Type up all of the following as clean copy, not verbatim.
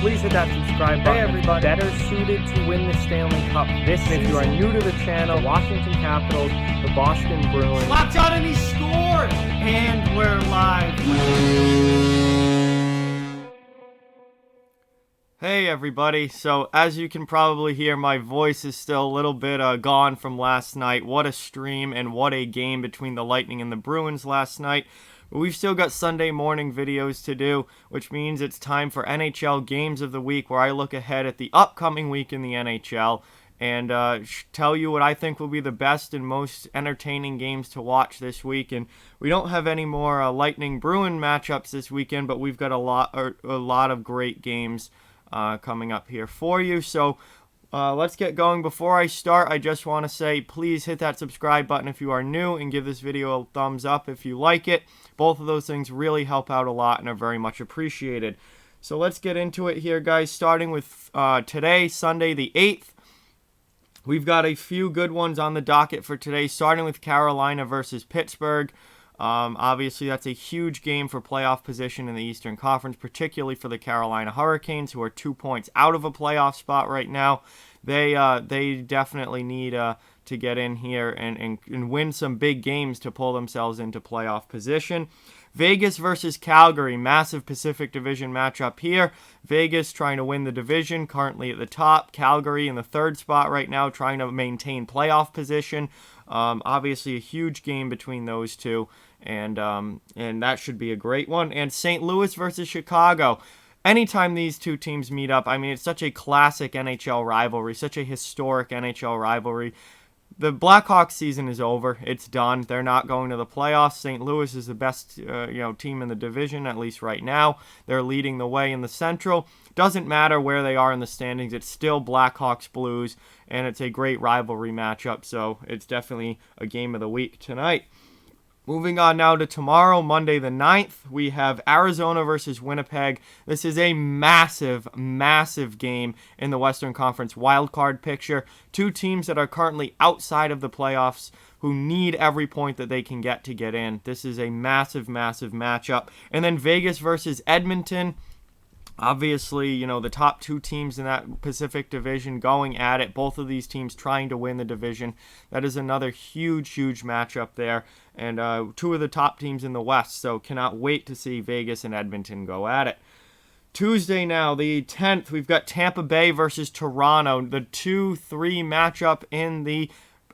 please hit that subscribe button. Hey everybody. Better suited to win the Stanley Cup this season. If you are new to the channel, Washington Capitals, the Boston Bruins. Slapped out and he scored! And we're live. Hey everybody, so as you can probably hear, my voice is still a little bit gone from last night. What a stream and what a game between the Lightning and the Bruins last night. But we've still got Sunday morning videos to do, which means it's time for NHL Games of the Week, where I look ahead at the upcoming week in the NHL and tell you what I think will be the best and most entertaining games to watch this week. And we don't have any more Lightning Bruin matchups this weekend, but we've got a lot of great games coming up here for you. So let's get going. Before I start, I just want to say please hit that subscribe button if you are new and give this video a thumbs up if you like it. Both of those things really help out a lot and are very much appreciated. So let's get into it here, guys, starting with today, Sunday the 8th. We've got a few good ones on the docket for today, starting with Carolina versus Pittsburgh. Obviously, that's a huge game for playoff position in the Eastern Conference, particularly for the Carolina Hurricanes, who are 2 points out of a playoff spot right now. They definitely need to get in here and win some big games to pull themselves into playoff position. Vegas versus Calgary, massive Pacific Division matchup here. Vegas trying to win the division, currently at the top. Calgary in the third spot right now, trying to maintain playoff position. Obviously, a huge game between those two, and that should be a great one. And St. Louis versus Chicago. Anytime these two teams meet up, I mean, it's such a classic NHL rivalry, such a historic NHL rivalry. The Blackhawks season is over. It's done. They're not going to the playoffs. St. Louis is the best team in the division, at least right now. They're leading the way in the Central. Doesn't matter where they are in the standings. It's still Blackhawks Blues, and it's a great rivalry matchup, so it's definitely a game of the week tonight. Moving on now to tomorrow, Monday the 9th, we have Arizona versus Winnipeg. This is a massive, massive game in the Western Conference wildcard picture. Two teams that are currently outside of the playoffs who need every point that they can get to get in. This is a massive, massive matchup. And then Vegas versus Edmonton. Obviously, the top two teams in that Pacific Division going at it. Both of these teams trying to win the division. That is another huge, huge matchup there. And two of the top teams in the West. So cannot wait to see Vegas and Edmonton go at it. Tuesday now, the 10th, we've got Tampa Bay versus Toronto. The 2-3 matchup in the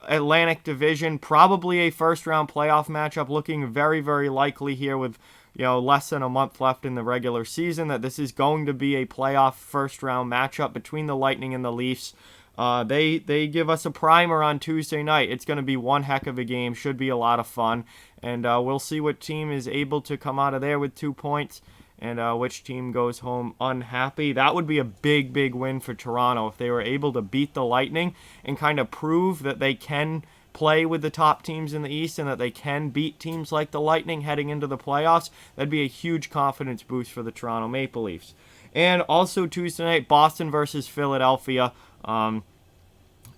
Atlantic Division. Probably a first-round playoff matchup. Looking very, very likely here with less than a month left in the regular season, that this is going to be a playoff first-round matchup between the Lightning and the Leafs. They give us a primer on Tuesday night. It's going to be one heck of a game. Should be a lot of fun. And we'll see what team is able to come out of there with 2 points and which team goes home unhappy. That would be a big, big win for Toronto if they were able to beat the Lightning and kind of prove that they can play with the top teams in the East and that they can beat teams like the Lightning heading into the playoffs. That'd be a huge confidence boost for the Toronto Maple Leafs. And also Tuesday night, Boston versus Philadelphia.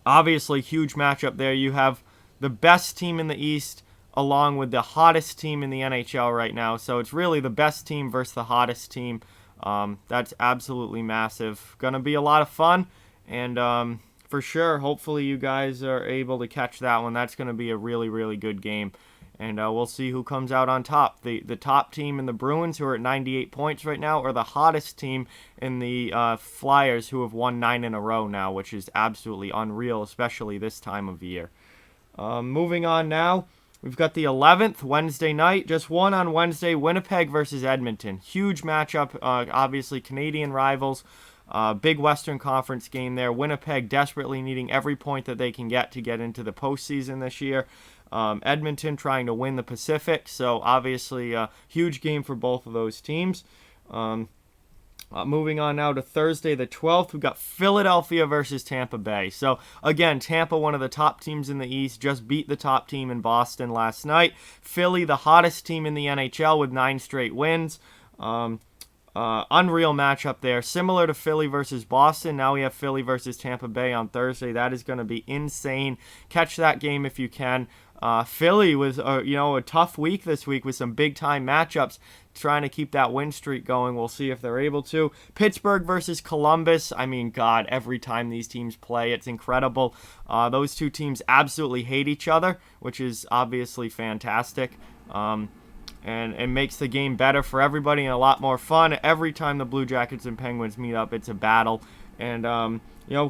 Obviously, huge matchup there. You have the best team in the East along with the hottest team in the NHL right now. So it's really the best team versus the hottest team. That's absolutely massive. Going to be a lot of fun. And for sure, hopefully you guys are able to catch that one. That's going to be a really, really good game. And we'll see who comes out on top. The top team in the Bruins, who are at 98 points right now, or the hottest team in the Flyers, who have won 9 in a row now, which is absolutely unreal, especially this time of year. Moving on now, we've got the 11th, Wednesday night. Just one on Wednesday, Winnipeg versus Edmonton. Huge matchup, obviously Canadian rivals. Big Western Conference game there. Winnipeg desperately needing every point that they can get to get into the postseason this year. Edmonton trying to win the Pacific, so obviously a huge game for both of those teams. Moving on now to Thursday the 12th, we've got Philadelphia versus Tampa Bay. So again, Tampa, one of the top teams in the East, just beat the top team in Boston last night. Philly, the hottest team in the NHL with 9 straight wins. Unreal matchup there. Similar to Philly versus Boston. Now we have Philly versus Tampa Bay on Thursday. That is going to be insane. Catch that game if you can. Philly was, a tough week this week with some big-time matchups, trying to keep that win streak going. We'll see if they're able to. Pittsburgh versus Columbus. I mean, God, every time these teams play, it's incredible. Those two teams absolutely hate each other, which is obviously fantastic. And it makes the game better for everybody and a lot more fun. Every time the Blue Jackets and Penguins meet up, it's a battle. And,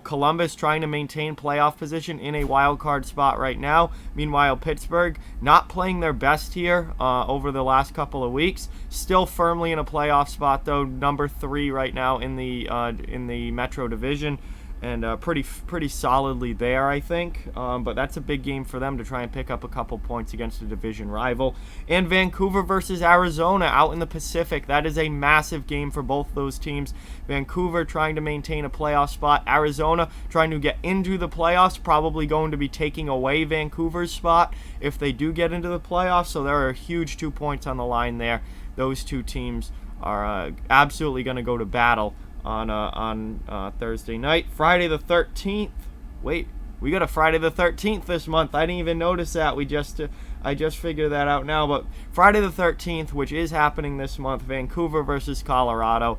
Columbus trying to maintain playoff position in a wild card spot right now. Meanwhile, Pittsburgh not playing their best here over the last couple of weeks. Still firmly in a playoff spot, though, number 3 right now in the Metro Division. And pretty solidly there, I think. But that's a big game for them to try and pick up a couple points against a division rival. And Vancouver versus Arizona out in the Pacific. That is a massive game for both those teams. Vancouver trying to maintain a playoff spot. Arizona trying to get into the playoffs. Probably going to be taking away Vancouver's spot if they do get into the playoffs. So there are a huge 2 points on the line there. Those two teams are absolutely going to go to battle on Thursday night. Friday the 13th. Wait, we got a Friday the 13th this month. I didn't even notice that. I just figured that out now. But Friday the 13th, which is happening this month, Vancouver versus Colorado.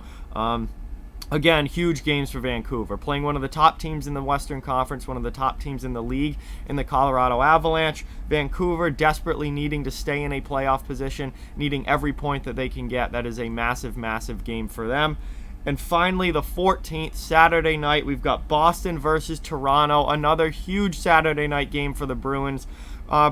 Again, huge games for Vancouver. Playing one of the top teams in the Western Conference, one of the top teams in the league in the Colorado Avalanche. Vancouver desperately needing to stay in a playoff position, needing every point that they can get. That is a massive, massive game for them. And finally, the 14th, Saturday night, we've got Boston versus Toronto. Another huge Saturday night game for the Bruins.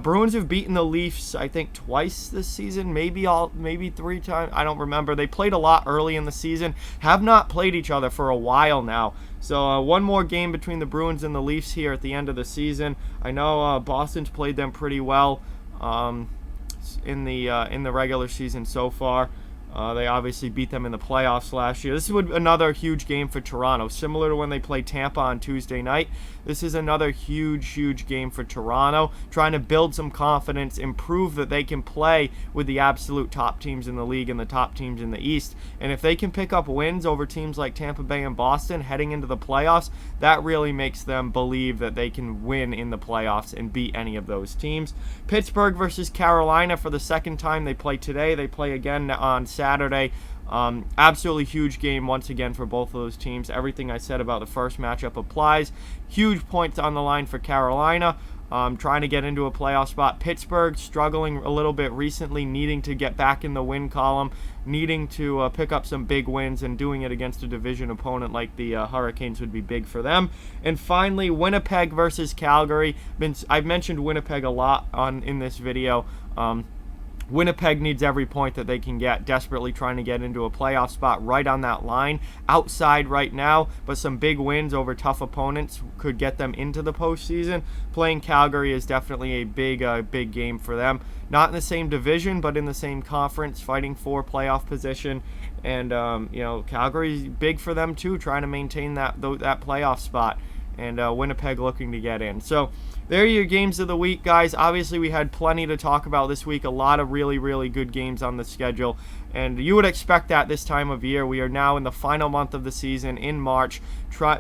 Bruins have beaten the Leafs, I think, twice this season, maybe 3 times. I don't remember. They played a lot early in the season. Have not played each other for a while now. So one more game between the Bruins and the Leafs here at the end of the season. I know Boston's played them pretty well in the regular season so far. They obviously beat them in the playoffs last year. This is another huge game for Toronto, similar to when they played Tampa on Tuesday night. This is another huge, huge game for Toronto, trying to build some confidence, improve that they can play with the absolute top teams in the league and the top teams in the East. And if they can pick up wins over teams like Tampa Bay and Boston heading into the playoffs, that really makes them believe that they can win in the playoffs and beat any of those teams. Pittsburgh versus Carolina for the second time they play today. They play again on Saturday. Absolutely huge game once again for both of those teams. Everything I said about the first matchup applies. Huge points on the line for Carolina, trying to get into a playoff spot. Pittsburgh struggling a little bit recently, needing to get back in the win column, needing to pick up some big wins, and doing it against a division opponent like the Hurricanes would be big for them. And finally, Winnipeg versus Calgary. I've mentioned Winnipeg a lot in this video. Winnipeg needs every point that they can get, desperately trying to get into a playoff spot right on that line, outside right now, but some big wins over tough opponents could get them into the postseason. Playing Calgary is definitely a big game for them. Not in the same division, but in the same conference, fighting for playoff position. And, Calgary's big for them too, trying to maintain that playoff spot. And Winnipeg looking to get in. So there are your games of the week, guys. Obviously, we had plenty to talk about this week. A lot of really, really good games on the schedule. And you would expect that this time of year. We are now in the final month of the season in March.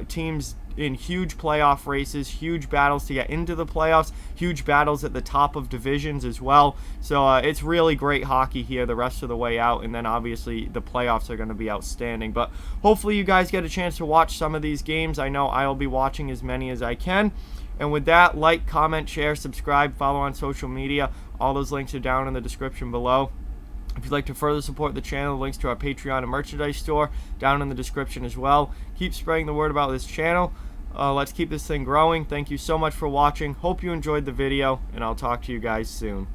Teams in huge playoff races, huge battles to get into the playoffs, huge battles at the top of divisions as well. So it's really great hockey here the rest of the way out, and then obviously the playoffs are going to be outstanding. But hopefully you guys get a chance to watch some of these games. I know I'll be watching as many as I can. And with that, like, comment, share, subscribe, follow on social media. All those links are down in the description below. If you'd like to further support the channel, links to our Patreon and merchandise store down in the description as well. Keep spreading the word about this channel. Let's keep this thing growing. Thank you so much for watching. Hope you enjoyed the video, and I'll talk to you guys soon.